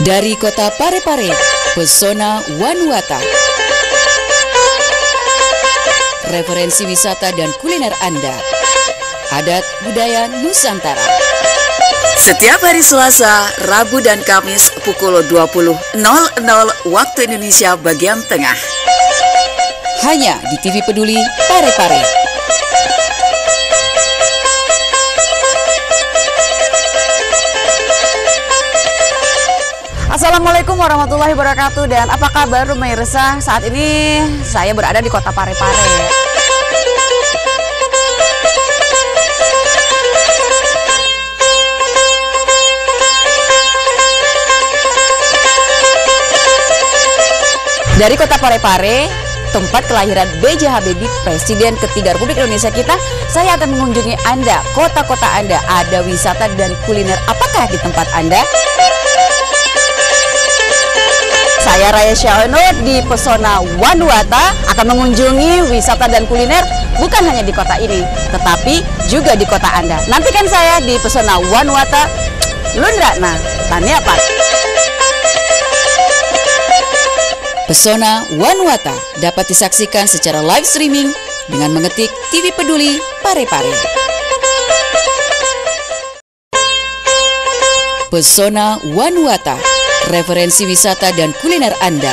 Dari kota Parepare, pesona Wanuata. Referensi wisata dan kuliner Anda. Adat budaya Nusantara. Setiap hari Selasa, Rabu dan Kamis pukul 20.00 waktu Indonesia bagian tengah. Hanya di TV Peduli Parepare. Assalamualaikum warahmatullahi wabarakatuh. Dan apa kabar pemirsa? Saat ini saya berada di kota Parepare. Dari kota Parepare, tempat kelahiran B.J. Habibie, Presiden ketiga Republik Indonesia kita, saya akan mengunjungi Anda, kota-kota Anda. Ada wisata dan kuliner apakah di tempat Anda? Saya Raya Syaono di Pesona Wanuata akan mengunjungi wisata dan kuliner bukan hanya di kota ini, tetapi juga di kota Anda. Nantikan saya di Pesona Wanuata, Lundrana, Taniapat. Pesona Wanuata dapat disaksikan secara live streaming dengan mengetik TV Peduli Parepare. Pesona Wanuata, referensi wisata dan kuliner Anda.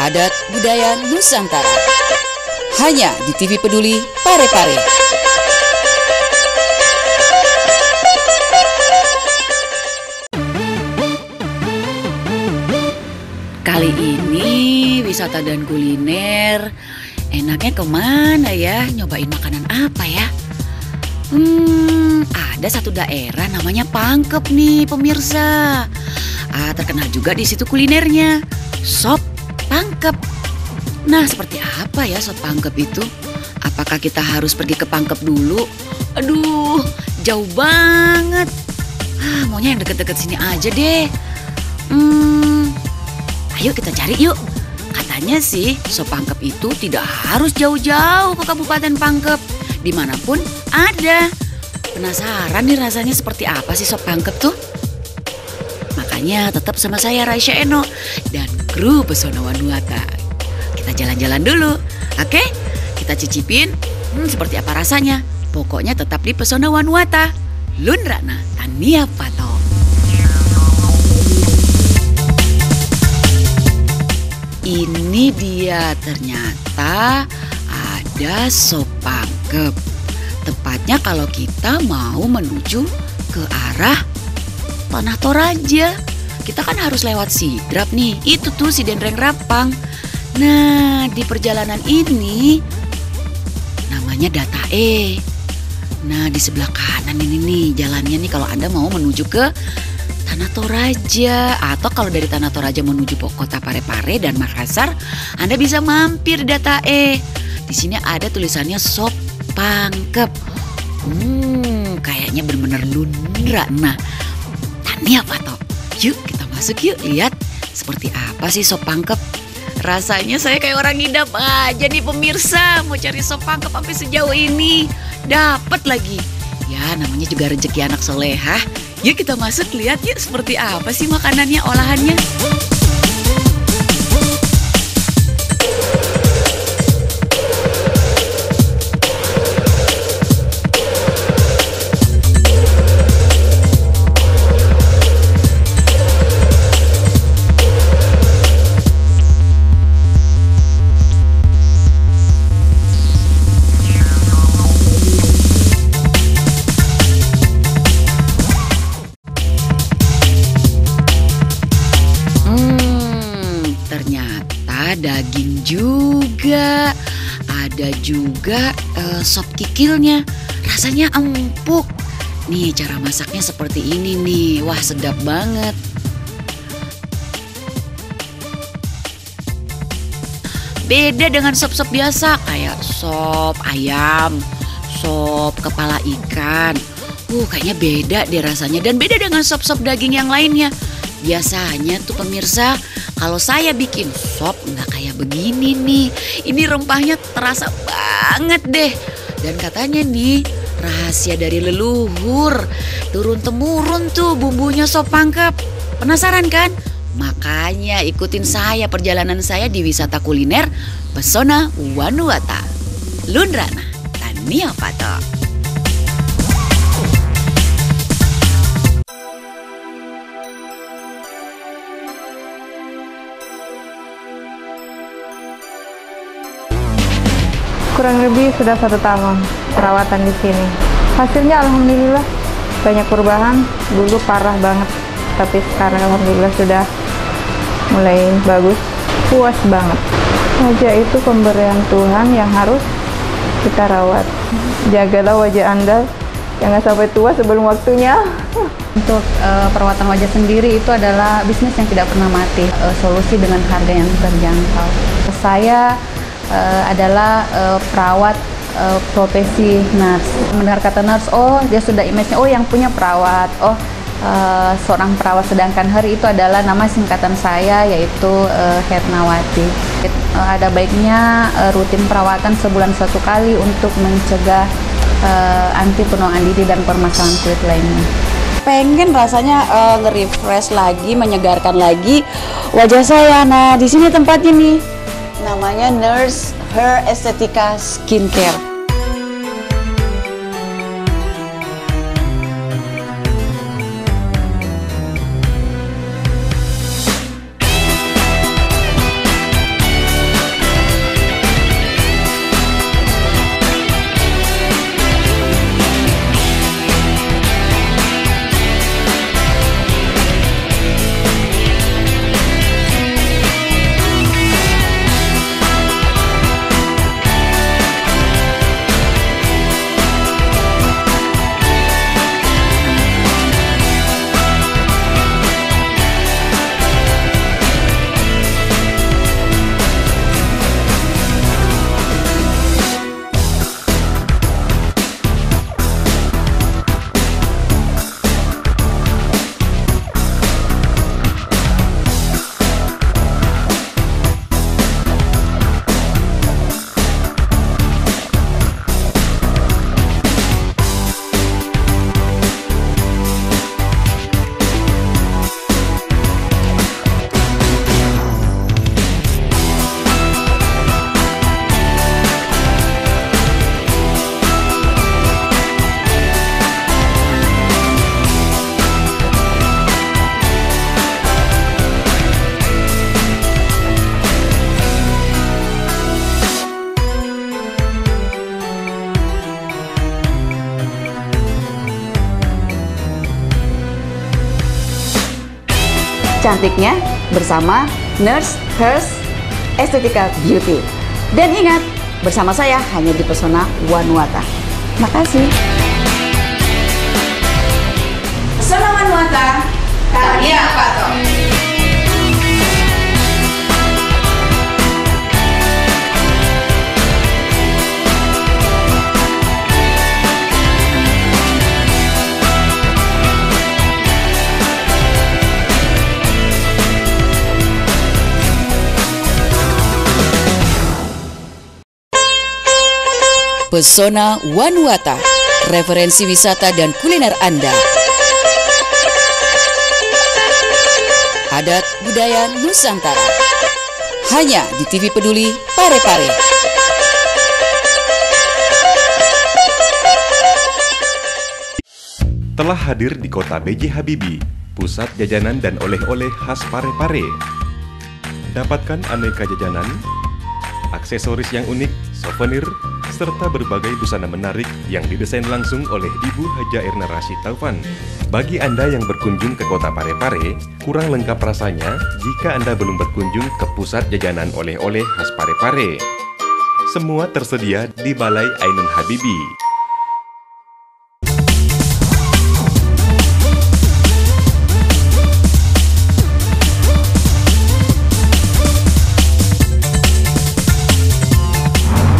Adat budaya Nusantara. Hanya di TV Peduli Parepare. Kali ini wisata dan kuliner enaknya kemana ya? Nyobain makanan apa ya? Ada satu daerah namanya Pangkep nih pemirsa. Terkenal juga di situ kulinernya, sop Pangkep. Nah, seperti apa ya sop Pangkep itu? Apakah kita harus pergi ke Pangkep dulu? Aduh, jauh banget. Maunya yang deket-deket sini aja deh. Ayo kita cari yuk. Katanya sih sop Pangkep itu tidak harus jauh-jauh ke Kabupaten Pangkep. Dimanapun ada. Penasaran nih rasanya seperti apa sih sop Pangkep tuh? Makanya tetap sama saya Raisya Eno dan kru Pesona Wanuata. Kita jalan-jalan dulu, oke? Kita cicipin seperti apa rasanya. Pokoknya tetap di Pesona Wanuata, Lundrana, Taniapato. Ini dia, ternyata ada sop Pangkep. Tepatnya kalau kita mau menuju ke arah Tanah Toraja. Kita kan harus lewat Sidrap nih. Itu tuh si Dendreng Rapang. Nah, di perjalanan ini namanya Datae. Nah, di sebelah kanan ini nih jalannya nih kalau Anda mau menuju ke Tanah Toraja. Atau kalau dari Tanah Toraja menuju kota Parepare dan Makassar, Anda bisa mampir di Datae. Di sini ada tulisannya sop Pangkep. Kayaknya bener-bener Lundrana. Taniapato. Yuk kita masuk yuk, lihat seperti apa sih sop Pangkep. Rasanya saya kayak orang ngidam aja nih pemirsa. Mau cari sop Pangkep sampai sejauh ini. Dapat lagi. Ya namanya juga rezeki anak solehah. Yuk kita masuk, lihat yuk seperti apa sih makanannya, olahannya. Daging juga, ada juga sop kikilnya, rasanya empuk. Nih cara masaknya seperti ini nih, wah sedap banget. Beda dengan sop-sop biasa kayak sop ayam, sop kepala ikan. Kayaknya beda deh rasanya dan beda dengan sop-sop daging yang lainnya. Biasanya tuh pemirsa, kalau saya bikin sop nggak kayak begini nih. Ini rempahnya terasa banget deh. Dan katanya nih Rahasia dari leluhur, turun-temurun tuh bumbunya sop pangkep. Penasaran kan? Makanya ikutin saya perjalanan saya di wisata kuliner Pesona Wanuata. Lundrana, Tania Pato. Kurang lebih sudah 1 tahun perawatan di sini. Hasilnya alhamdulillah banyak perubahan. Dulu parah banget, tapi sekarang alhamdulillah sudah mulai bagus. Puas banget. Wajah itu pemberian Tuhan yang harus kita rawat. Jagalah wajah Anda, jangan sampai tua sebelum waktunya. Untuk perawatan wajah sendiri itu adalah bisnis yang tidak pernah mati. Solusi dengan harga yang terjangkau. Saya adalah perawat profesi nurse. Mendengar kata nurse, oh dia sudah image-nya, oh yang punya perawat, oh seorang perawat. Sedangkan Her itu adalah nama singkatan saya, yaitu Hetnawati. Ada baiknya rutin perawatan sebulan 1 kali untuk mencegah anti penuaan dini dan permasalahan kulit lainnya. Pengen rasanya nge-refresh lagi, menyegarkan lagi wajah saya. Nah, di sini tempatnya nih. Namanya Nurse Her Estetika Skincare. Cantiknya bersama Nurse Her Estetika Beauty. Dan ingat, bersama saya hanya di Pesona Wanuata. Makasih. Pesona Wanuata, Tania Pato. Pesona Wanuata, referensi wisata dan kuliner Anda. Adat budaya Nusantara. Hanya di TV Peduli Parepare. Telah hadir di kota B.J. Habibie, pusat jajanan dan oleh-oleh khas Parepare. Dapatkan aneka jajanan, aksesoris yang unik, souvenir, serta berbagai busana menarik yang didesain langsung oleh Ibu Haja Erna Rashid Taufan. Bagi Anda yang berkunjung ke kota Parepare, kurang lengkap rasanya jika Anda belum berkunjung ke pusat jajanan oleh-oleh khas Parepare. Semua tersedia di Balai Ainun Habibie.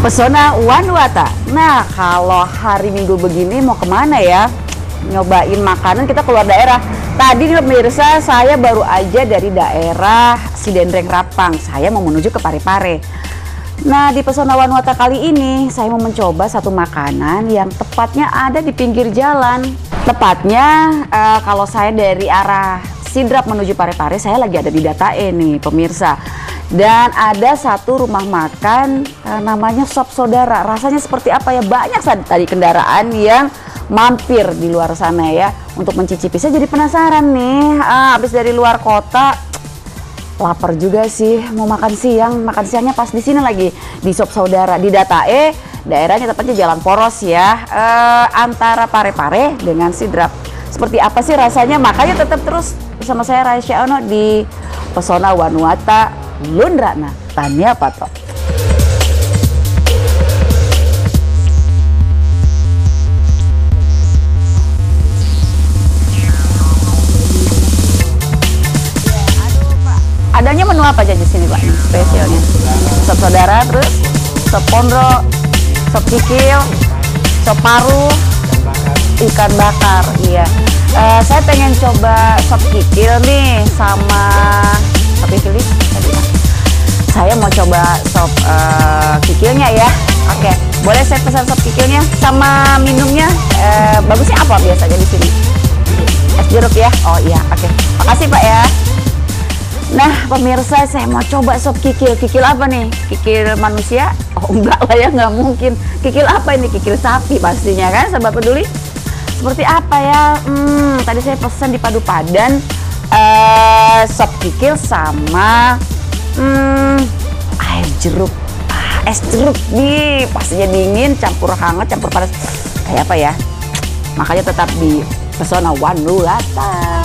Pesona Wanuata. Nah, kalau hari Minggu begini mau kemana ya? Nyobain makanan, kita keluar daerah. Tadi nih pemirsa, saya baru aja dari daerah Sidendreng Rapang. Saya mau menuju ke Parepare. Nah, di Pesona Wanuata kali ini saya mau mencoba satu makanan yang tepatnya ada di pinggir jalan. Tepatnya kalau saya dari arah Sidrap menuju Parepare, saya lagi ada di Datae nih pemirsa. Dan ada satu rumah makan namanya Sop Saudara. Rasanya seperti apa ya? Banyak tadi kendaraan yang mampir di luar sana ya untuk mencicipi. Saya jadi penasaran nih, habis dari luar kota. Lapar juga sih, mau makan siangnya pas di sini lagi di Sop Saudara di Datae, daerahnya tepatnya Jalan Poros ya, antara Parepare dengan Sidrap. Seperti apa sih rasanya? Makanya tetap terus bersama saya Raya Syaono di Pesona Wanuata Lundrana Tania Pato. Adanya menu apa aja di sini Pak? Spesialnya Sop Saudara, terus sop pondro, sop kikil, sop paru, ikan bakar. Iya. Saya pengen coba sop kikil nih sama sop kikil nih. Saya mau coba sop kikilnya ya. Oke, boleh saya pesan sop kikilnya sama minumnya. Bagusnya apa biasanya di sini? Es jeruk ya. Oh iya, oke. Makasih Pak ya. Nah pemirsa, saya mau coba sop kikil. Kikil apa nih? Kikil manusia? Oh enggak lah ya, nggak mungkin. Kikil apa ini? Kikil sapi pastinya kan, Sahabat Peduli? Seperti apa ya? Tadi saya pesan di Padu Padan sop kikil sama air jeruk, es jeruk nih. Pastinya dingin, campur hangat, campur panas. Kayak apa ya? Makanya tetap di Pesona Wanuata.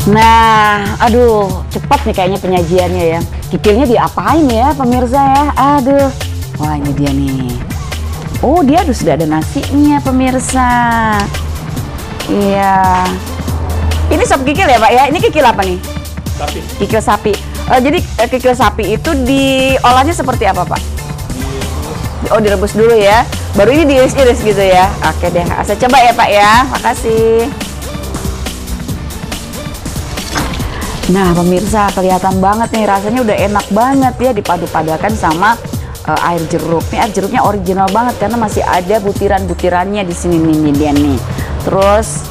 Nah, aduh, cepat nih kayaknya penyajiannya ya. Kikilnya diapain ya pemirsa ya? Aduh, wah ini dia nih. Oh, dia sudah ada nasinya pemirsa. Iya. Ini sop kikil ya Pak ya? Ini kikil apa nih? Sapi. Kikil sapi. Jadi kikil sapi itu diolahnya seperti apa Pak? Oh, direbus dulu ya. Baru ini diiris-iris gitu ya. Oke deh, saya coba ya Pak ya. Makasih. Nah pemirsa, kelihatan banget nih, rasanya udah enak banget ya, dipadu-padakan sama air jeruk. Nih air jeruknya original banget karena masih ada butiran-butirannya di sini nih dia nih. Terus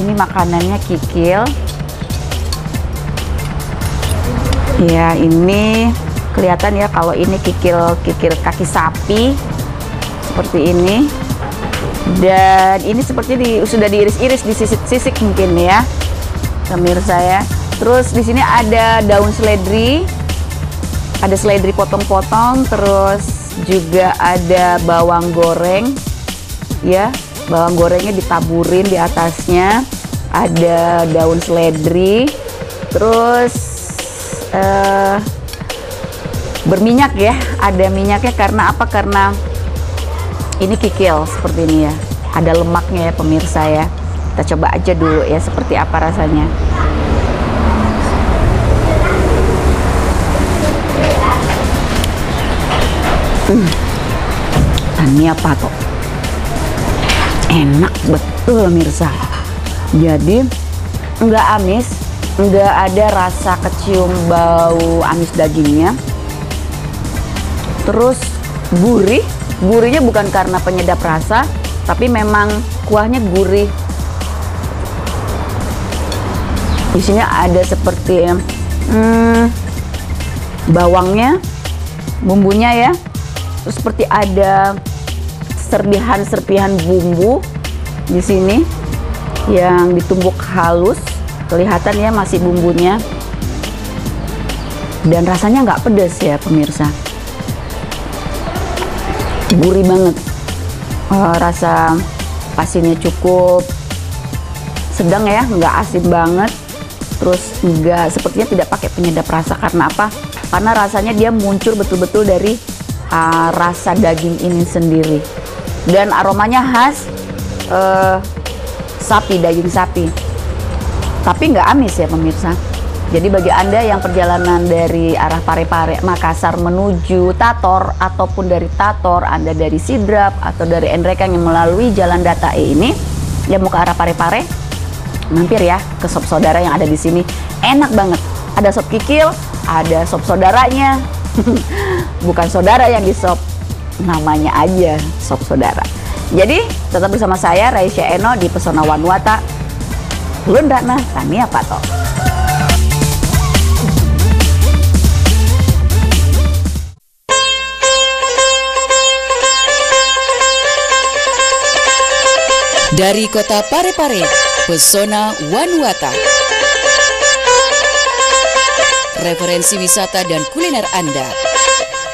ini makanannya kikil. Ya ini kelihatan ya kalau ini kikil kaki sapi seperti ini. Dan ini sepertinya sudah diiris-iris, disisik-sisik mungkin ya. Pemirsa ya. Terus di sini ada daun seledri, ada seledri potong-potong, terus juga ada bawang goreng, ya, bawang gorengnya ditaburin di atasnya, ada daun seledri, terus berminyak ya, ada minyaknya. Karena apa? Karena ini kikil seperti ini ya, ada lemaknya ya pemirsa ya. Kita coba aja dulu ya seperti apa rasanya. Ini apa kok? Enak betul pemirsa. Jadi nggak amis, nggak ada rasa kecium bau amis dagingnya. Terus gurih, gurihnya bukan karena penyedap rasa, tapi memang kuahnya gurih. Di sini ada seperti bawangnya, bumbunya ya. Terus seperti ada serpihan-serpihan bumbu di sini yang ditumbuk halus, kelihatan ya masih bumbunya. Dan rasanya nggak pedas ya pemirsa, gurih banget. Rasa asinnya cukup sedang ya, nggak asin banget. Terus nggak, sepertinya tidak pakai penyedap rasa. Karena apa? Karena rasanya dia muncul betul-betul dari rasa daging ini sendiri. Dan aromanya khas sapi, daging sapi. Tapi nggak amis ya pemirsa. Jadi bagi Anda yang perjalanan dari arah Parepare, Makassar menuju Tator, ataupun dari Tator Anda dari Sidrap atau dari Nrekang yang melalui Jalan Datae ini, yang mau ke arah Parepare, mampir ya ke sop saudara yang ada di sini. Enak banget. Ada sop kikil, ada sop saudaranya. Bukan saudara yang di sop, namanya aja sop saudara. Jadi tetap bersama saya Raisya Eno di Pesona Wanuata. Lundakna Tania Pato. Dari kota Parepare, Pesona Wanuata. Referensi wisata dan kuliner Anda.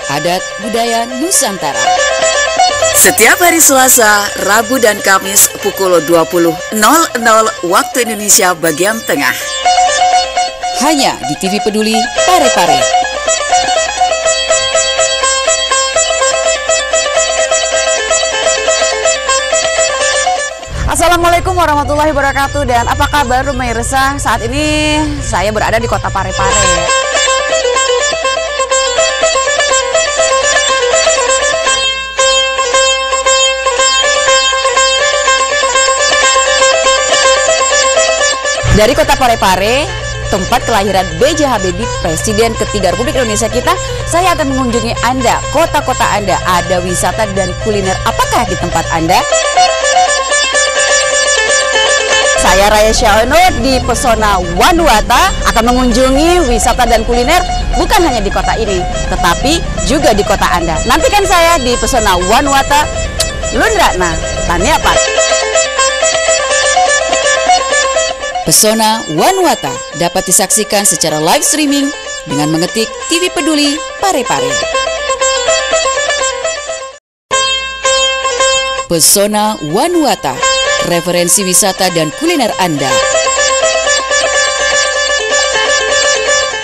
Adat budaya Nusantara. Setiap hari Selasa, Rabu dan Kamis pukul 20.00 waktu Indonesia bagian tengah. Hanya di TV Peduli Parepare. Assalamualaikum warahmatullahi wabarakatuh. Dan apa kabar pemirsa? Saat ini saya berada di kota Parepare. Dari kota Parepare, tempat kelahiran B.J. Habibie, Presiden ketiga Republik Indonesia kita, saya akan mengunjungi Anda, kota-kota Anda. Ada wisata dan kuliner apakah di tempat Anda? Saya Raisya Eno di Pesona Wanuata akan mengunjungi wisata dan kuliner bukan hanya di kota ini, tetapi juga di kota Anda. Nantikan saya di Pesona Wanuata. Lundakna Tania Pato. Pesona Wanuata dapat disaksikan secara live streaming dengan mengetik TV Peduli Parepare. Pesona Wanuata, referensi wisata dan kuliner Anda.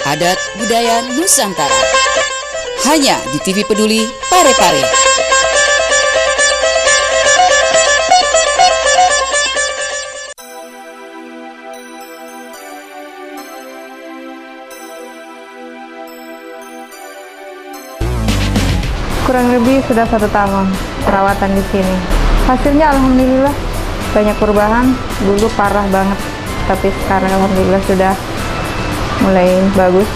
Adat budaya Nusantara. Hanya di TV Peduli Parepare. Kurang lebih sudah 1 tahun perawatan di sini. Hasilnya alhamdulillah banyak perubahan. Dulu parah banget, tapi sekarang alhamdulillah sudah mulai bagus.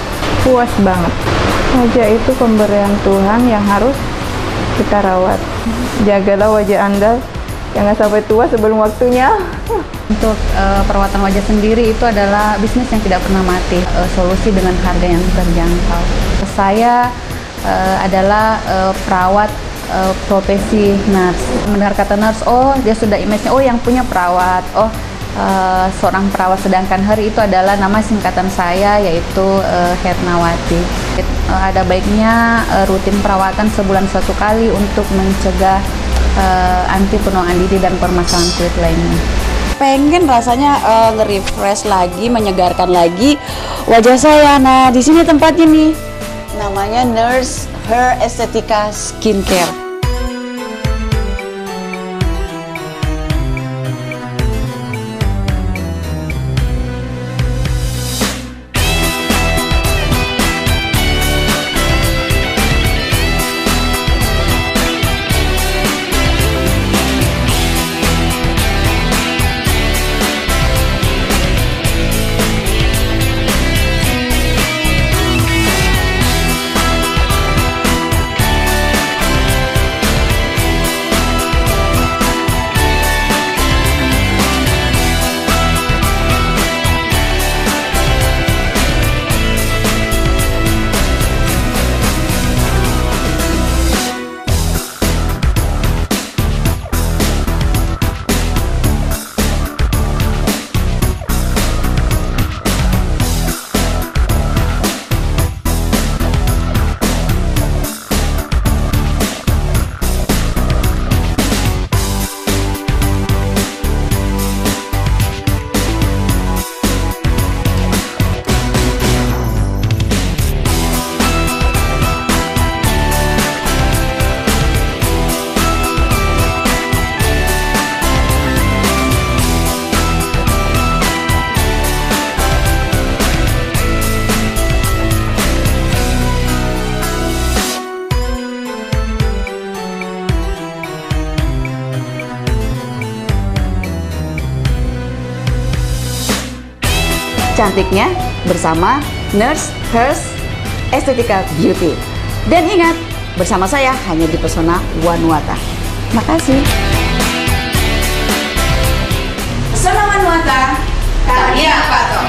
Puas banget. Wajah itu pemberian Tuhan yang harus kita rawat. Jagalah wajah Anda, jangan sampai tua sebelum waktunya. Untuk perawatan wajah sendiri itu adalah bisnis yang tidak pernah mati. Solusi dengan harga yang terjangkau. Saya adalah perawat profesi nurse. Mendengar kata nurse, oh dia sudah image-nya, oh yang punya perawat, oh seorang perawat. Sedangkan Hari itu adalah nama singkatan saya, yaitu Hetnawati. Ada baiknya rutin perawatan sebulan 1 kali untuk mencegah anti penuaan dini dan permasalahan kulit lainnya. Pengen rasanya nge-refresh lagi, menyegarkan lagi wajah saya. Nah, di sini tempatnya nih. Namanya Nurse Her Estetika Skincare. Cantiknya bersama Nurse Her Estetika Beauty. Dan ingat, bersama saya hanya di Pesona Wanuata. Makasih. Pesona Wanuata, karya apa toh?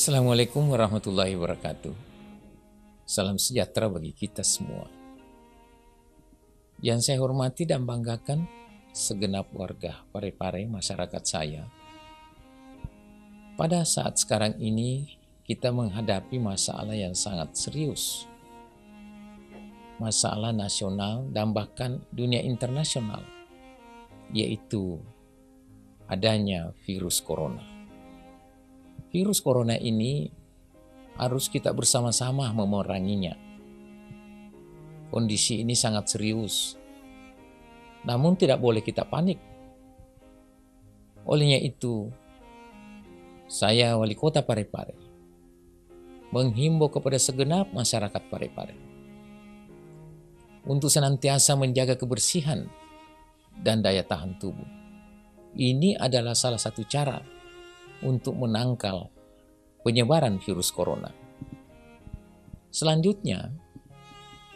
Assalamualaikum warahmatullahi wabarakatuh. Salam sejahtera bagi kita semua. Yang saya hormati dan banggakan segenap warga Parepare, masyarakat saya. Pada saat sekarang ini kita menghadapi masalah yang sangat serius. Masalah nasional dan bahkan dunia internasional, yaitu adanya virus corona. Virus corona ini harus kita bersama-sama memeranginya. Kondisi ini sangat serius, namun tidak boleh kita panik. Olehnya itu, saya Wali Kota Parepare menghimbau kepada segenap masyarakat Parepare untuk senantiasa menjaga kebersihan dan daya tahan tubuh. Ini adalah salah satu cara untuk menangkal penyebaran virus corona. Selanjutnya,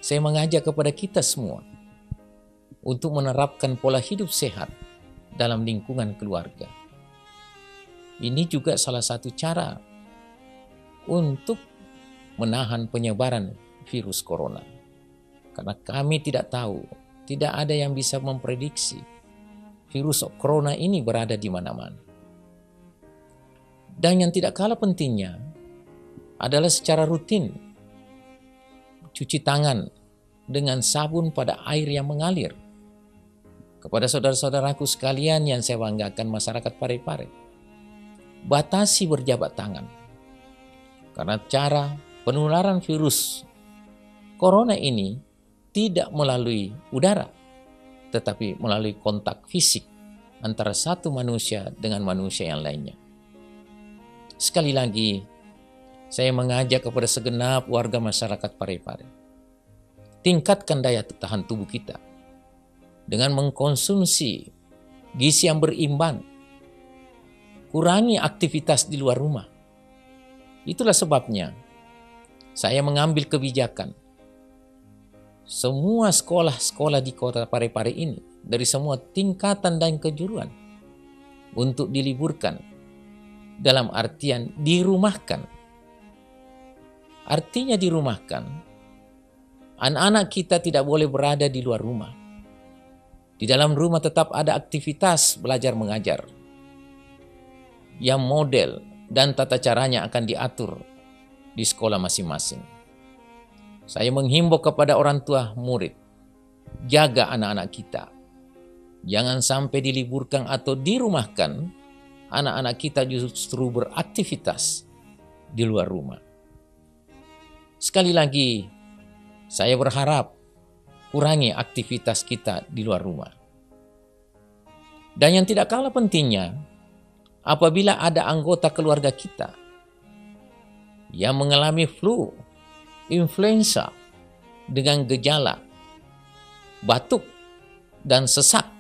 saya mengajak kepada kita semua untuk menerapkan pola hidup sehat dalam lingkungan keluarga. Ini juga salah satu cara untuk menahan penyebaran virus corona. Karena kami tidak tahu, tidak ada yang bisa memprediksi virus corona ini berada di mana-mana. Dan yang tidak kalah pentingnya adalah secara rutin cuci tangan dengan sabun pada air yang mengalir. Kepada saudara-saudaraku sekalian yang saya banggakan masyarakat Parepare, batasi berjabat tangan. Karena cara penularan virus corona ini tidak melalui udara, tetapi melalui kontak fisik antara satu manusia dengan manusia yang lainnya. Sekali lagi, saya mengajak kepada segenap warga masyarakat Parepare, tingkatkan daya tahan tubuh kita dengan mengkonsumsi gizi yang berimbang, kurangi aktivitas di luar rumah. Itulah sebabnya saya mengambil kebijakan semua sekolah-sekolah di kota Parepare ini, dari semua tingkatan dan kejuruan, untuk diliburkan, dalam artian dirumahkan. artinya dirumahkan. Anak-anak kita tidak boleh berada di luar rumah. Di dalam rumah tetap ada aktivitas belajar mengajar yang model dan tata caranya akan diatur di sekolah masing-masing. Saya menghimbau kepada orang tua murid, jaga anak-anak kita. Jangan sampai diliburkan atau dirumahkan, anak-anak kita justru beraktivitas di luar rumah. Sekali lagi, saya berharap kurangi aktivitas kita di luar rumah. Dan yang tidak kalah pentingnya, apabila ada anggota keluarga kita yang mengalami flu, influenza dengan gejala batuk dan sesak,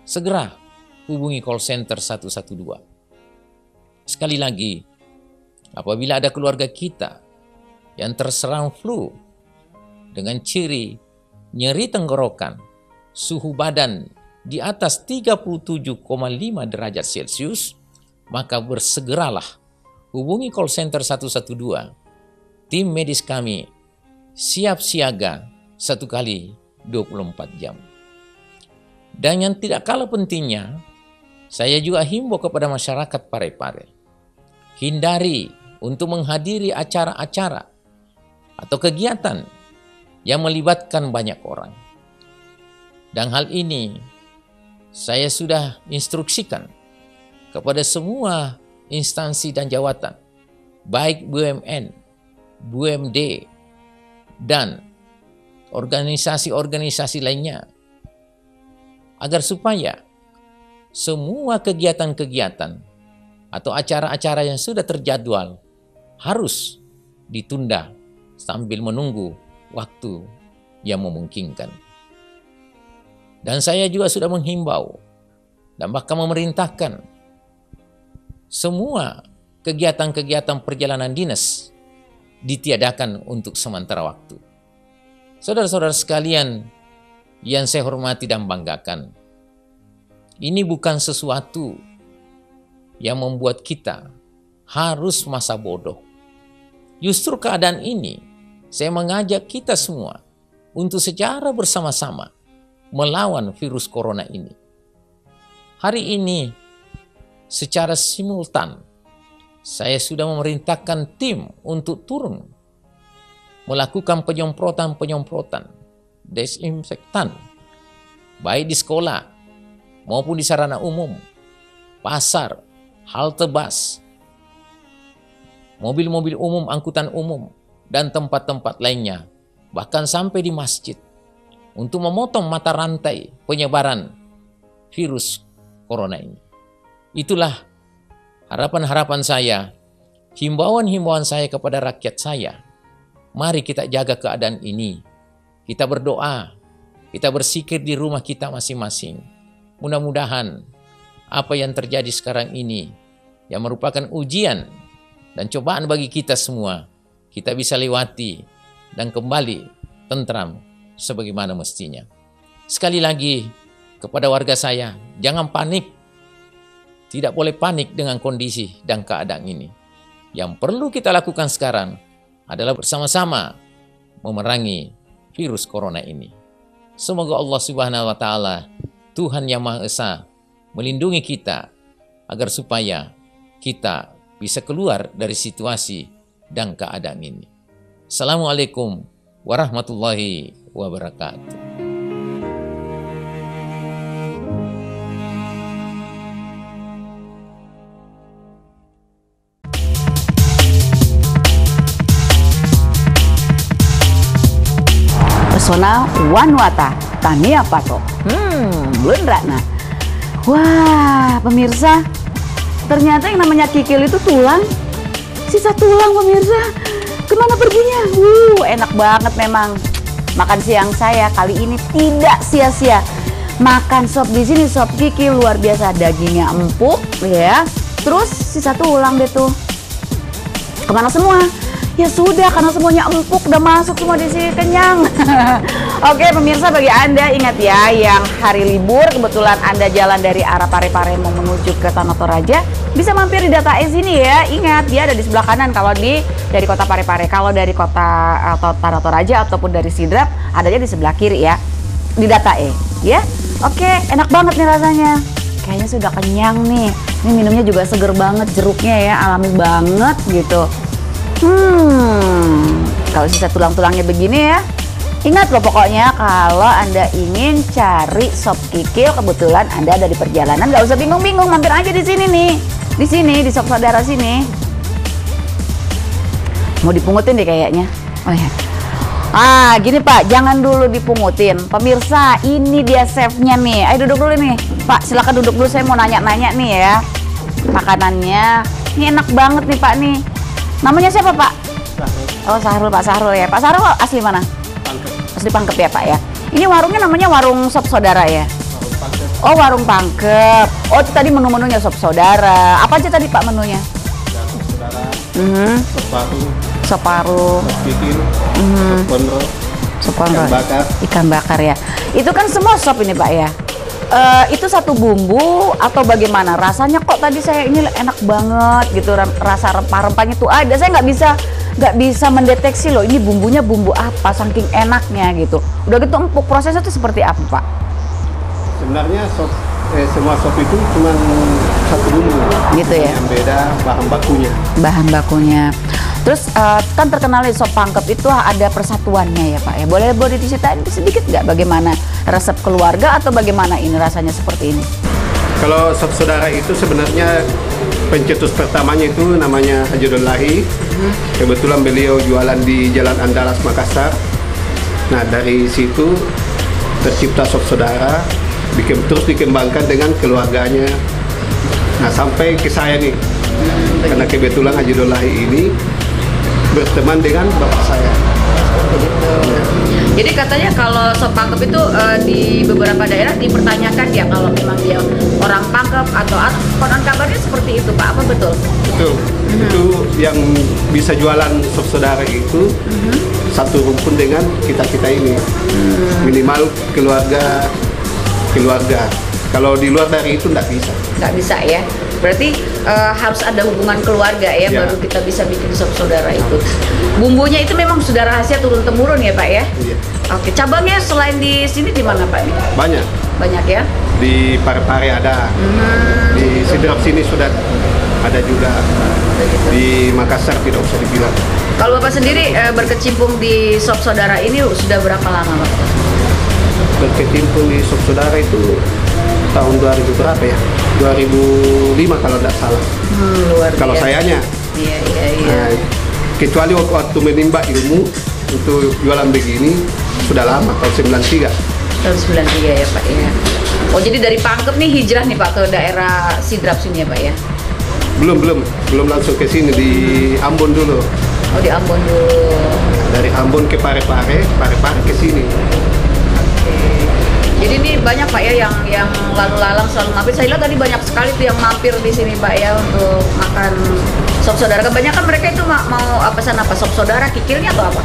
segera hubungi call center 112. Sekali lagi, apabila ada keluarga kita yang terserang flu dengan ciri nyeri tenggorokan, suhu badan di atas 37,5 derajat Celcius, maka bersegeralah hubungi call center 112. Tim medis kami siap siaga 1 kali 24 jam. Dan yang tidak kalah pentingnya, saya juga himbau kepada masyarakat Parepare, hindari untuk menghadiri acara-acara atau kegiatan yang melibatkan banyak orang. Dan hal ini saya sudah instruksikan kepada semua instansi dan jawatan, baik BUMN, BUMD, dan organisasi-organisasi lainnya, agar supaya semua kegiatan-kegiatan atau acara-acara yang sudah terjadwal harus ditunda sambil menunggu waktu yang memungkinkan. Dan saya juga sudah menghimbau dan bahkan memerintahkan semua kegiatan-kegiatan perjalanan dinas ditiadakan untuk sementara waktu. Saudara-saudara sekalian yang saya hormati dan banggakan, ini bukan sesuatu yang membuat kita harus masa bodoh. Justru keadaan ini, saya mengajak kita semua untuk secara bersama-sama melawan virus corona ini. Hari ini, secara simultan, saya sudah memerintahkan tim untuk turun melakukan penyemprotan desinfektan, baik di sekolah maupun di sarana umum, pasar, halte bus, mobil-mobil umum, angkutan umum, dan tempat-tempat lainnya, bahkan sampai di masjid, untuk memotong mata rantai penyebaran virus corona ini. Itulah harapan-harapan saya, himbauan-himbauan saya kepada rakyat saya. Mari kita jaga keadaan ini. Kita berdoa, kita bersikir di rumah kita masing-masing. Mudah-mudahan apa yang terjadi sekarang ini, yang merupakan ujian dan cobaan bagi kita semua, kita bisa lewati dan kembali tentram sebagaimana mestinya. Sekali lagi, kepada warga saya, jangan panik. Tidak boleh panik dengan kondisi dan keadaan ini. Yang perlu kita lakukan sekarang adalah bersama-sama memerangi virus corona ini. Semoga Allah Subhanahu wa Ta'ala, Tuhan yang Maha Esa, melindungi kita agar supaya kita bisa keluar dari situasi dan keadaan ini. Assalamualaikum warahmatullahi wabarakatuh. Pesona Wanuata, Tania Pato. Beneran. Wah, pemirsa, ternyata yang namanya kikil itu tulang. Sisa tulang, pemirsa. Kemana perginya? Enak banget memang. Makan siang saya kali ini tidak sia-sia. Makan sop di sini, sop kikil luar biasa, dagingnya empuk, ya. Terus sisa tulang deh tuh. Kemana semua? Ya sudah, karena semuanya empuk, udah masuk semua di sini, kenyang. Oke pemirsa, bagi Anda ingat ya, yang hari libur kebetulan Anda jalan dari arah Parepare mau menuju ke Tanah Toraja, bisa mampir di Data E sini ya. Ingat, dia ada di sebelah kanan kalau dari kota Parepare. Kalau dari kota atau Tanah Toraja ataupun dari Sidrap, adanya di sebelah kiri ya, di Data E ya. Oke, enak banget nih rasanya. Kayaknya sudah kenyang nih. Ini minumnya juga seger banget, jeruknya ya, alami banget gitu. Kalau sisa tulang-tulangnya begini ya. Ingat loh pokoknya kalau Anda ingin cari sop kikil, kebetulan Anda ada di perjalanan, nggak usah bingung-bingung, mampir aja di sini nih. Di sini, di Sop Saudara sini. Mau dipungutin deh kayaknya. Oh ya. Gini Pak, jangan dulu dipungutin. Pemirsa, ini dia chefnya nih. Ayo duduk dulu nih. Pak, silakan duduk dulu, saya mau nanya-nanya nih ya. Makanannya, ini enak banget nih Pak nih. Namanya siapa Pak? Oh Sahrul, Pak Sahrul ya. Pak Sahrul asli mana? Asli Pangkep ya Pak ya. Ini warungnya namanya Warung Sop Saudara ya? Oh Warung Pangkep. Oh tadi menu-menunya Sop Saudara. Apa aja tadi Pak menunya? Sop Saudara, sop paru, Sop paru, sop kikil, sop konro, ikan bakar ya. Itu kan semua sop ini Pak ya. Itu satu bumbu atau bagaimana? Rasanya kok tadi saya ini enak banget gitu, rasa rempah-rempahnya tuh ada. Saya nggak bisa mendeteksi loh ini bumbunya bumbu apa, saking enaknya gitu. Udah gitu empuk, prosesnya tuh seperti apa Pak? Sebenarnya semua sop itu cuma satu bumbu. Gitu ya. Yang beda bahan bakunya. Bahan bakunya. Terus kan terkenal di sop Pangkep itu ada persatuannya ya Pak ya. Boleh diceritain sedikit nggak bagaimana resep keluarga atau bagaimana ini rasanya seperti ini? Kalau Sop Saudara itu sebenarnya pencetus pertamanya itu namanya Haji Abdullahi. Kebetulan beliau jualan di Jalan Andalas Makassar. Nah dari situ tercipta Sop Saudara, terus dikembangkan dengan keluarganya. Nah sampai ke saya nih, karena kebetulan Haji Abdullahi ini berteman dengan bapak saya. Jadi katanya kalau sop Pangkep itu di beberapa daerah dipertanyakan ya kalau memang dia orang Pangkep atau konon kabarnya seperti itu Pak, apa betul? Betul. Itu yang bisa jualan Sop Saudara itu satu rumpun dengan kita ini. Minimal keluarga. Kalau di luar dari itu nggak bisa. Nggak bisa ya. Berarti harus ada hubungan keluarga ya, baru kita bisa bikin Sop Saudara itu. Bumbunya itu memang sudah rahasia turun temurun ya Pak ya? Iya. Oke, cabangnya selain di sini di mana Pak? Banyak. Banyak ya? Di Parepare ada. Di Sidrap sini sudah ada juga. Di Makassar tidak usah dibilang. Kalau Bapak sendiri berkecimpung di Sop Saudara ini sudah berapa lama Pak? Berkecimpung di Sop Saudara itu tahun 2000 berapa ya? 2005 kalau tidak salah. Luar biasa. Kalau sayanya. Iya. Nah, kecuali waktu menimba ilmu untuk jualan begini sudah lama, tahun 93. Tahun 93 ya Pak ya. Oh jadi dari Pangkep nih hijrah nih Pak ke daerah Sidrap sini ya Pak ya? Belum langsung ke sini, di Ambon dulu. Oh di Ambon dulu. Dari Ambon ke Parepare ke sini. Jadi ini banyak Pak ya yang lalu lalang selalu mampir. Saya lihat tadi banyak sekali tuh yang mampir di sini Pak ya untuk makan Sop Saudara. Kebanyakan mereka itu mau pesan apa? Sop Saudara, kikilnya atau apa?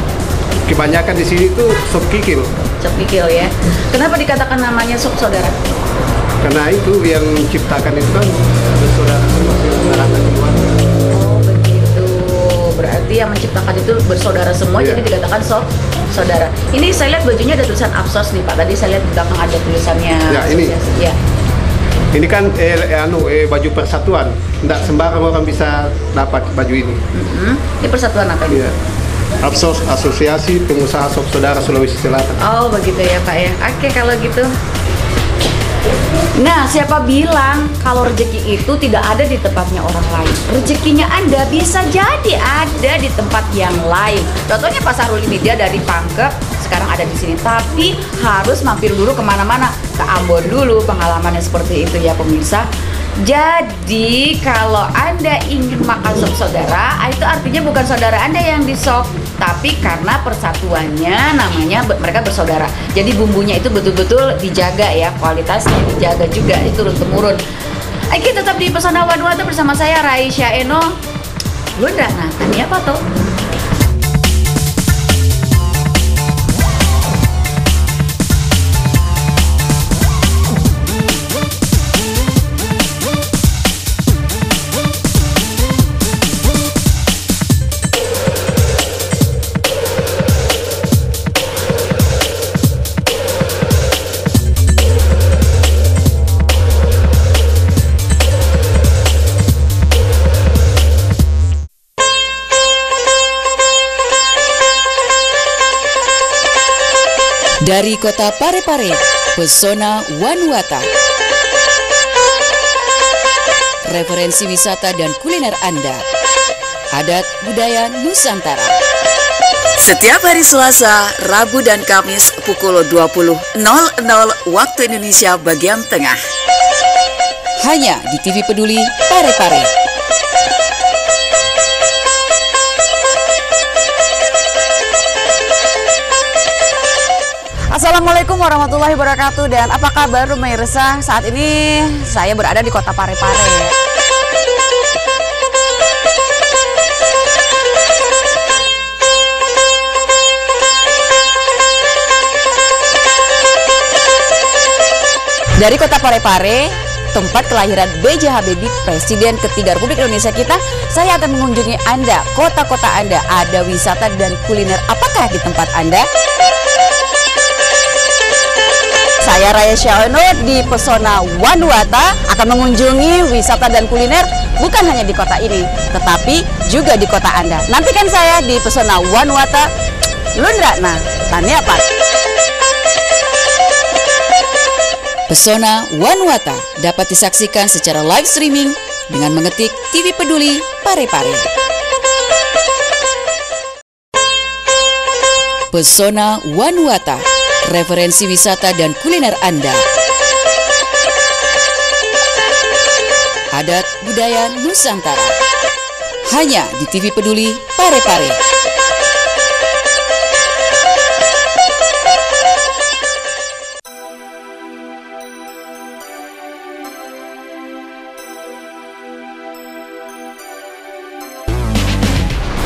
Kebanyakan di sini tuh sop kikil. Sop kikil ya. Kenapa dikatakan namanya Sop Saudara? Karena itu yang menciptakan itu kan bersaudara semua, keluarga. Oh begitu. Berarti yang menciptakan itu bersaudara semua, jadi dikatakan Sop Saudara. Ini saya lihat bajunya ada tulisan Absos nih Pak. Tadi saya lihat di belakang ada tulisannya. Ya ini. Ya. Ini kan baju persatuan. Tidak sembarang orang bisa dapat baju ini. Ini persatuan apa ini? Ya. Absos, Asosiasi Pengusaha Sop Saudara Sulawesi Selatan. Oh begitu ya Pak ya. Oke kalau gitu. Nah, siapa bilang kalau rezeki itu tidak ada di tempatnya orang lain? Rezekinya Anda bisa jadi ada di tempat yang lain. Contohnya Pak Sahrul ini, dia dari Pangkep, sekarang ada di sini. Tapi harus mampir dulu kemana-mana. Ke Ambon dulu, pengalamannya seperti itu ya pemirsa. Jadi kalau Anda ingin makan sop saudara, itu artinya bukan saudara Anda yang di sop, tapi karena persatuannya namanya mereka bersaudara. Jadi bumbunya itu betul-betul dijaga ya, kualitasnya dijaga juga, itu turun-temurun. Oke, tetap di Pesona Wanuata bersama saya Raisya Eno. Bunda, nah ini apa tuh? Dari kota Parepare, pesona Wanuata. Referensi wisata dan kuliner Anda. Adat budaya Nusantara. Setiap hari Selasa, Rabu dan Kamis pukul 20.00 waktu Indonesia bagian tengah. Hanya di TV Peduli Parepare. Assalamualaikum warahmatullahi wabarakatuh. Dan apa kabar pemirsa? Saat ini saya berada di kota Parepare. Dari kota Parepare, tempat kelahiran B.J. Habibie, Presiden ketiga Republik Indonesia kita, saya akan mengunjungi Anda, kota-kota Anda. Ada wisata dan kuliner apakah di tempat Anda? Saya Raya Syaono di Pesona Wanuata akan mengunjungi wisata dan kuliner bukan hanya di kota ini, tetapi juga di kota Anda. Nantikan saya di Pesona Wanuata, Lundrana, Taniapat. Pesona Wanuata dapat disaksikan secara live streaming dengan mengetik TV Peduli Parepare. Pesona Wanuata, referensi wisata dan kuliner Anda. Adat budaya Nusantara. Hanya di TV Peduli Parepare.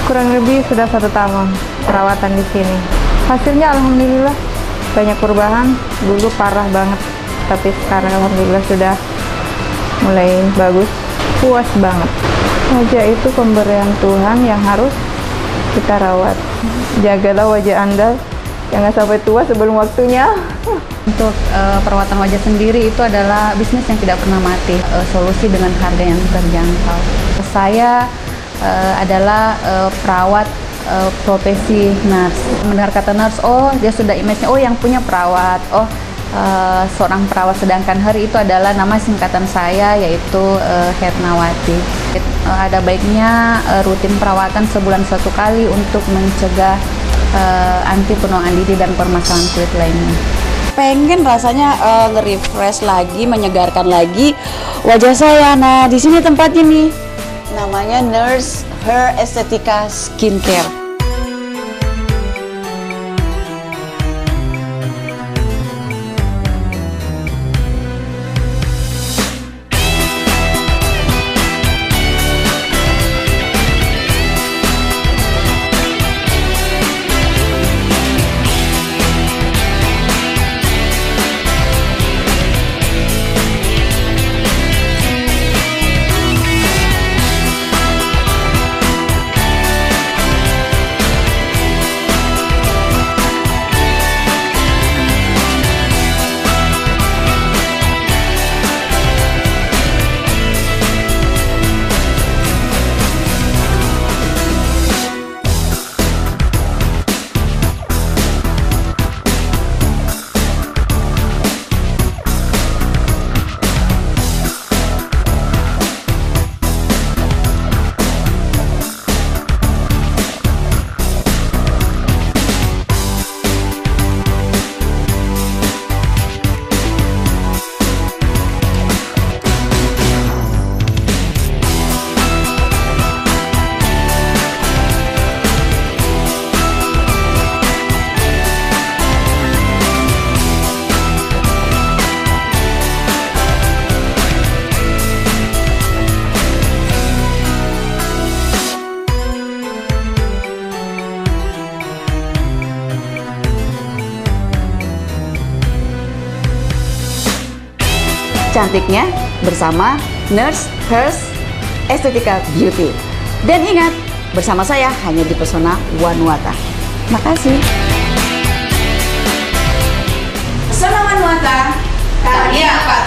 Kurang lebih sudah 1 tahun perawatan di sini. Hasilnya alhamdulillah banyak perubahan. Dulu parah banget, tapi sekarang alhamdulillah sudah mulai bagus. Puas banget. Wajah itu pemberian Tuhan yang harus kita rawat. Jagalah wajah Anda, jangan sampai tua sebelum waktunya. Untuk perawatan wajah sendiri itu adalah bisnis yang tidak pernah mati, solusi dengan harga yang terjangkau. Saya adalah perawat profesi nurse. Mendengar kata nurse, oh dia sudah image-nya, oh yang punya perawat, oh seorang perawat. Sedangkan Her itu adalah nama singkatan saya, yaitu Hetnawati. Ada baiknya rutin perawatan sebulan 1 kali untuk mencegah anti penuaan dini dan permasalahan kulit lainnya. Pengen rasanya nge-refresh lagi, menyegarkan lagi wajah saya. Nah, di sini tempatnya nih. Namanya Nurse Her Estetika Skincare. Cantiknya bersama Nurse Her Estetika Beauty. Dan ingat, bersama saya hanya di Pesona Wanuata. Makasih. Pesona Wanuata, Taniapat.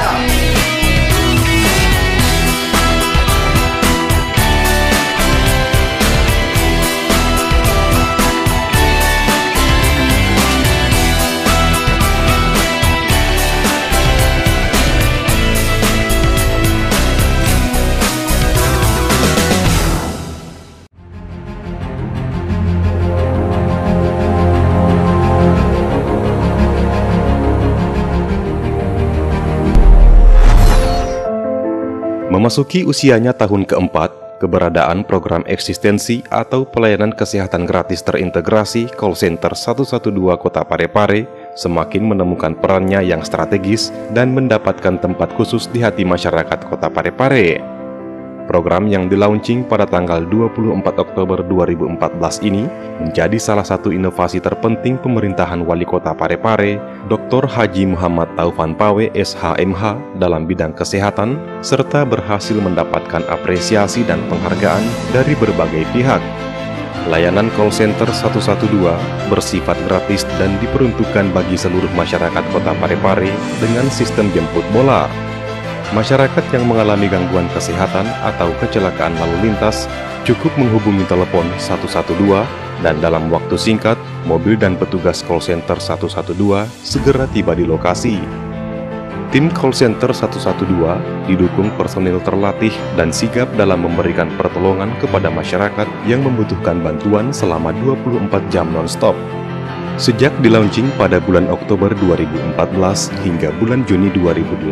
Memasuki usianya tahun keempat, keberadaan program eksistensi atau pelayanan kesehatan gratis terintegrasi call center 112 Kota Parepare semakin menemukan perannya yang strategis dan mendapatkan tempat khusus di hati masyarakat Kota Parepare. Program yang dilaunching pada tanggal 24 Oktober 2014 ini menjadi salah satu inovasi terpenting pemerintahan Wali Kota Parepare, Dr. Haji Muhammad Taufan Pawe SHMH dalam bidang kesehatan, serta berhasil mendapatkan apresiasi dan penghargaan dari berbagai pihak. Layanan call center 112 bersifat gratis dan diperuntukkan bagi seluruh masyarakat Kota Parepare dengan sistem jemput bola. Masyarakat yang mengalami gangguan kesehatan atau kecelakaan lalu lintas cukup menghubungi telepon 112 dan dalam waktu singkat, mobil dan petugas call center 112 segera tiba di lokasi. Tim call center 112 didukung personil terlatih dan sigap dalam memberikan pertolongan kepada masyarakat yang membutuhkan bantuan selama 24 jam non-stop. Sejak dilaunching pada bulan Oktober 2014 hingga bulan Juni 2018,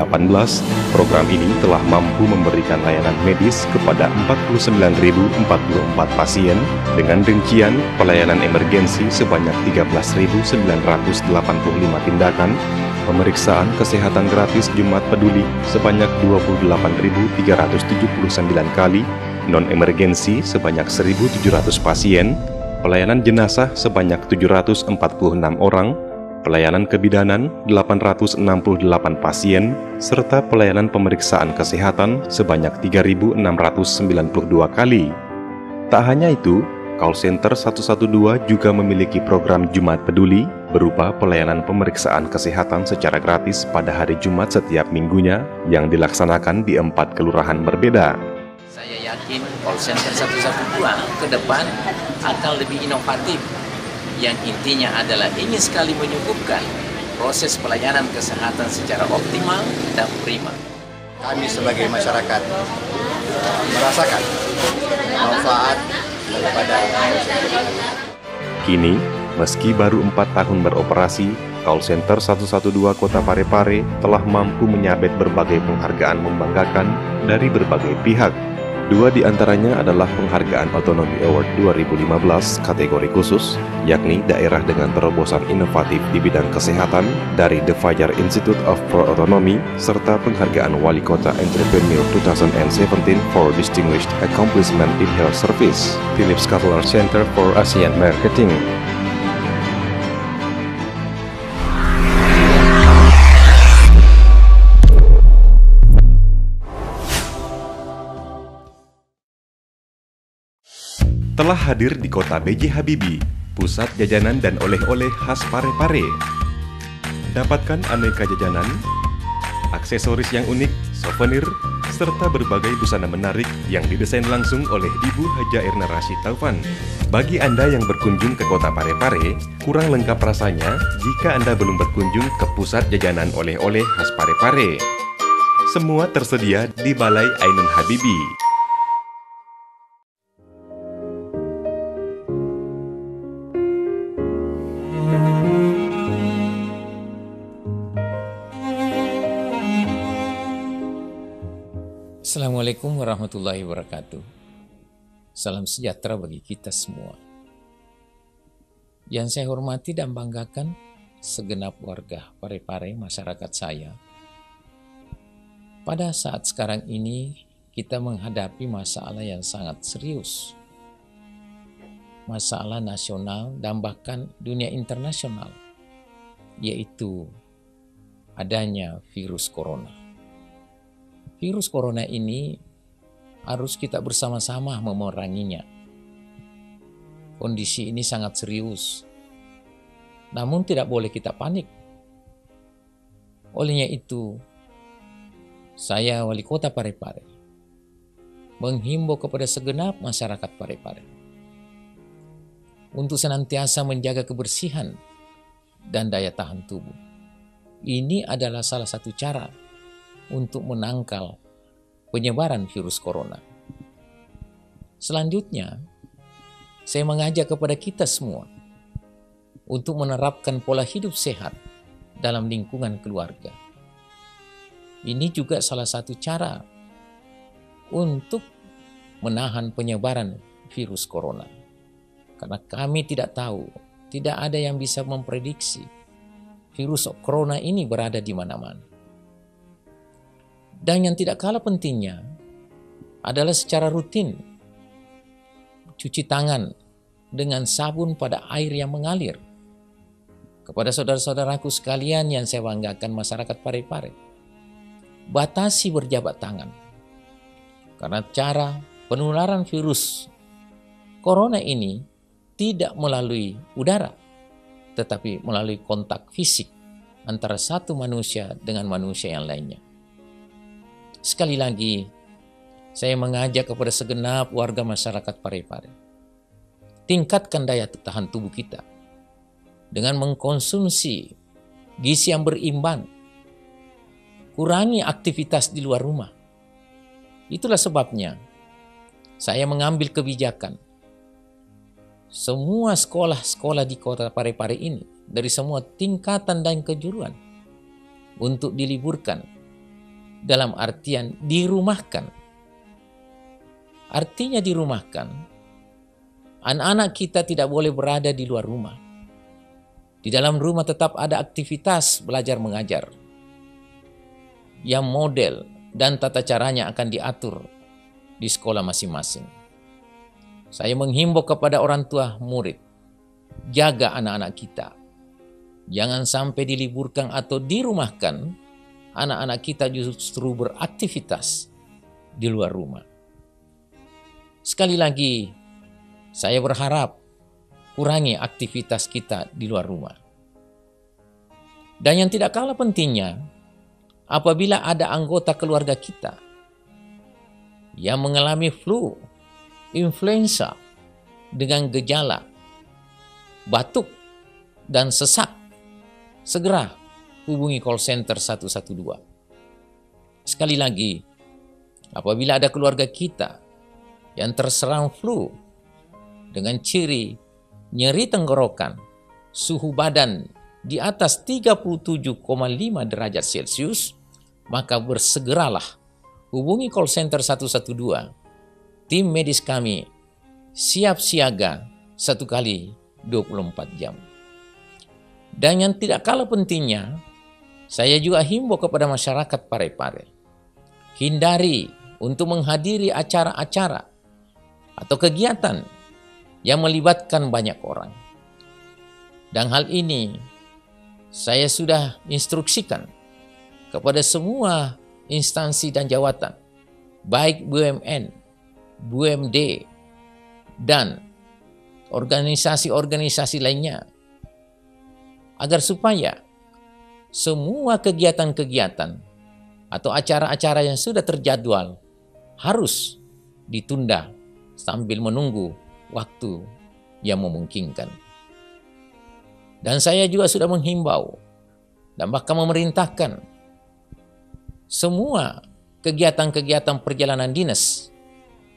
program ini telah mampu memberikan layanan medis kepada 49.044 pasien dengan rincian pelayanan emergensi sebanyak 13.985 tindakan, pemeriksaan kesehatan gratis Jumat Peduli sebanyak 28.379 kali, non-emergensi sebanyak 1.700 pasien, pelayanan jenazah sebanyak 746 orang, pelayanan kebidanan 868 pasien, serta pelayanan pemeriksaan kesehatan sebanyak 3.692 kali. Tak hanya itu, call center 112 juga memiliki program Jumat Peduli berupa pelayanan pemeriksaan kesehatan secara gratis pada hari Jumat setiap minggunya yang dilaksanakan di 4 kelurahan berbeda. Saya yakin call center 112 ke depan akan lebih inovatif, yang intinya adalah ingin sekali menyuguhkan proses pelayanan kesehatan secara optimal dan prima. Kami sebagai masyarakat merasakan manfaat daripada Kini, meski baru 4 tahun beroperasi, call center 112 Kota Parepare telah mampu menyabet berbagai penghargaan membanggakan dari berbagai pihak. 2 di antaranya adalah penghargaan Autonomy Award 2015 kategori khusus, yakni daerah dengan terobosan inovatif di bidang kesehatan dari The Fajar Institute of Pro Autonomy, serta penghargaan Wali Kota Entrepreneur 2017 for Distinguished Accomplishment in Health Service, Philips Cutler Center for ASEAN Marketing. Telah hadir di kota B.J. Habibie, pusat jajanan dan oleh-oleh khas Parepare. Dapatkan aneka jajanan, aksesoris yang unik, souvenir, serta berbagai busana menarik yang didesain langsung oleh Ibu Haja Erna Rashid Taufan. Bagi Anda yang berkunjung ke kota Parepare, kurang lengkap rasanya jika Anda belum berkunjung ke pusat jajanan oleh-oleh khas Parepare. Semua tersedia di Balai Ainun Habibie. Assalamualaikum warahmatullahi wabarakatuh. Salam sejahtera bagi kita semua. Yang saya hormati dan banggakan segenap warga Parepare, masyarakat saya. Pada saat sekarang ini kita menghadapi masalah yang sangat serius. Masalah nasional dan bahkan dunia internasional, yaitu adanya virus corona. Virus corona ini harus kita bersama-sama memeranginya. Kondisi ini sangat serius, namun tidak boleh kita panik. Olehnya itu, saya Wali Kota Parepare menghimbau kepada segenap masyarakat Parepare untuk senantiasa menjaga kebersihan dan daya tahan tubuh. Ini adalah salah satu cara untuk menangkal penyebaran virus corona. Selanjutnya, saya mengajak kepada kita semua untuk menerapkan pola hidup sehat dalam lingkungan keluarga. Ini juga salah satu cara untuk menahan penyebaran virus corona. Karena kami tidak tahu, tidak ada yang bisa memprediksi virus corona ini berada di mana-mana. Dan yang tidak kalah pentingnya adalah secara rutin cuci tangan dengan sabun pada air yang mengalir. Kepada saudara-saudaraku sekalian yang saya banggakan, masyarakat Parepare, batasi berjabat tangan. Karena cara penularan virus corona ini tidak melalui udara, tetapi melalui kontak fisik antara satu manusia dengan manusia yang lainnya. Sekali lagi, saya mengajak kepada segenap warga masyarakat Parepare, tingkatkan daya tahan tubuh kita dengan mengkonsumsi gizi yang berimbang, kurangi aktivitas di luar rumah. Itulah sebabnya saya mengambil kebijakan semua sekolah-sekolah di kota Parepare ini, dari semua tingkatan dan kejuruan, untuk diliburkan, dalam artian dirumahkan. Artinya dirumahkan, anak-anak kita tidak boleh berada di luar rumah. Di dalam rumah tetap ada aktivitas belajar mengajar yang model dan tata caranya akan diatur di sekolah masing-masing. Saya menghimbau kepada orang tua murid, jaga anak-anak kita. Jangan sampai diliburkan atau dirumahkan, anak-anak kita justru beraktivitas di luar rumah. Sekali lagi, saya berharap kurangi aktivitas kita di luar rumah. Dan yang tidak kalah pentingnya, apabila ada anggota keluarga kita yang mengalami flu, influenza dengan gejala batuk dan sesak, segera hubungi call center 112. Sekali lagi, apabila ada keluarga kita yang terserang flu dengan ciri nyeri tenggorokan, suhu badan di atas 37,5 derajat Celcius, maka bersegeralah hubungi call center 112. Tim medis kami siap siaga 1 kali 24 jam. Dan yang tidak kalah pentingnya, saya juga himbau kepada masyarakat Parepare, hindari untuk menghadiri acara-acara atau kegiatan yang melibatkan banyak orang. Dan hal ini saya sudah instruksikan kepada semua instansi dan jawatan, baik BUMN, BUMD, dan organisasi-organisasi lainnya, agar supaya semua kegiatan-kegiatan atau acara-acara yang sudah terjadwal harus ditunda sambil menunggu waktu yang memungkinkan. Dan saya juga sudah menghimbau dan bahkan memerintahkan semua kegiatan-kegiatan perjalanan dinas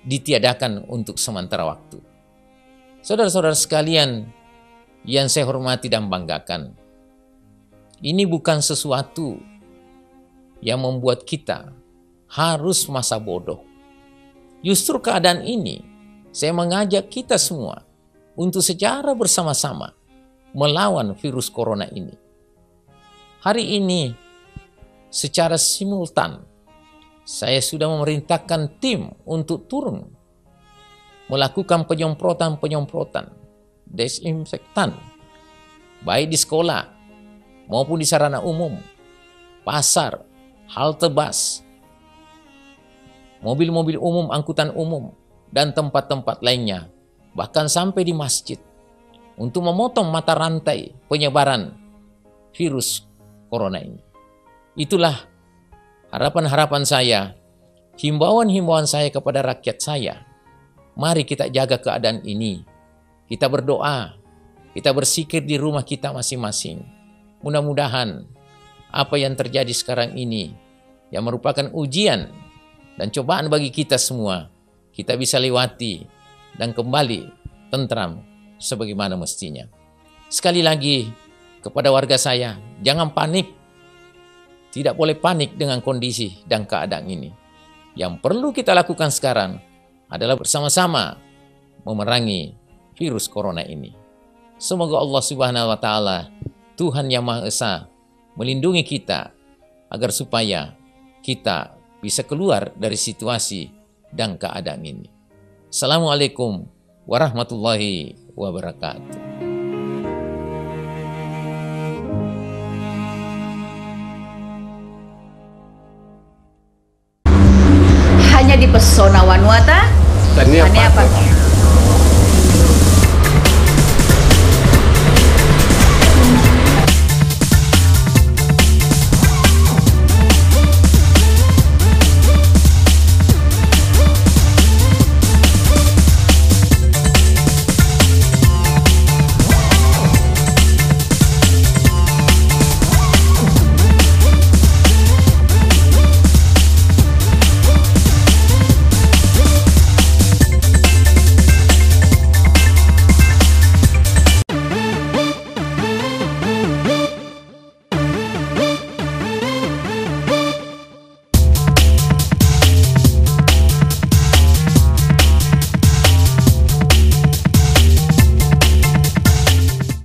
ditiadakan untuk sementara waktu. Saudara-saudara sekalian yang saya hormati dan banggakan, ini bukan sesuatu yang membuat kita harus masa bodoh. Justru keadaan ini saya mengajak kita semua untuk secara bersama-sama melawan virus corona ini. Hari ini secara simultan saya sudah memerintahkan tim untuk turun melakukan penyemprotan desinfektan baik di sekolah maupun di sarana umum, pasar, halte bus, mobil-mobil umum, angkutan umum, dan tempat-tempat lainnya, bahkan sampai di masjid, untuk memotong mata rantai penyebaran virus corona ini. Itulah harapan-harapan saya, himbauan-himbauan saya kepada rakyat saya. Mari kita jaga keadaan ini. Kita berdoa, kita bersikir di rumah kita masing-masing. Mudah-mudahan apa yang terjadi sekarang ini, yang merupakan ujian dan cobaan bagi kita semua, kita bisa lewati dan kembali tentram sebagaimana mestinya. Sekali lagi kepada warga saya, jangan panik. Tidak boleh panik dengan kondisi dan keadaan ini. Yang perlu kita lakukan sekarang adalah bersama-sama memerangi virus corona ini. Semoga Allah Subhanahu wa Ta'ala, Tuhan yang Maha Esa, melindungi kita agar supaya kita bisa keluar dari situasi dan keadaan ini. Assalamualaikum warahmatullahi wabarakatuh. Hanya di Pesona Wanuata. Tania Patok.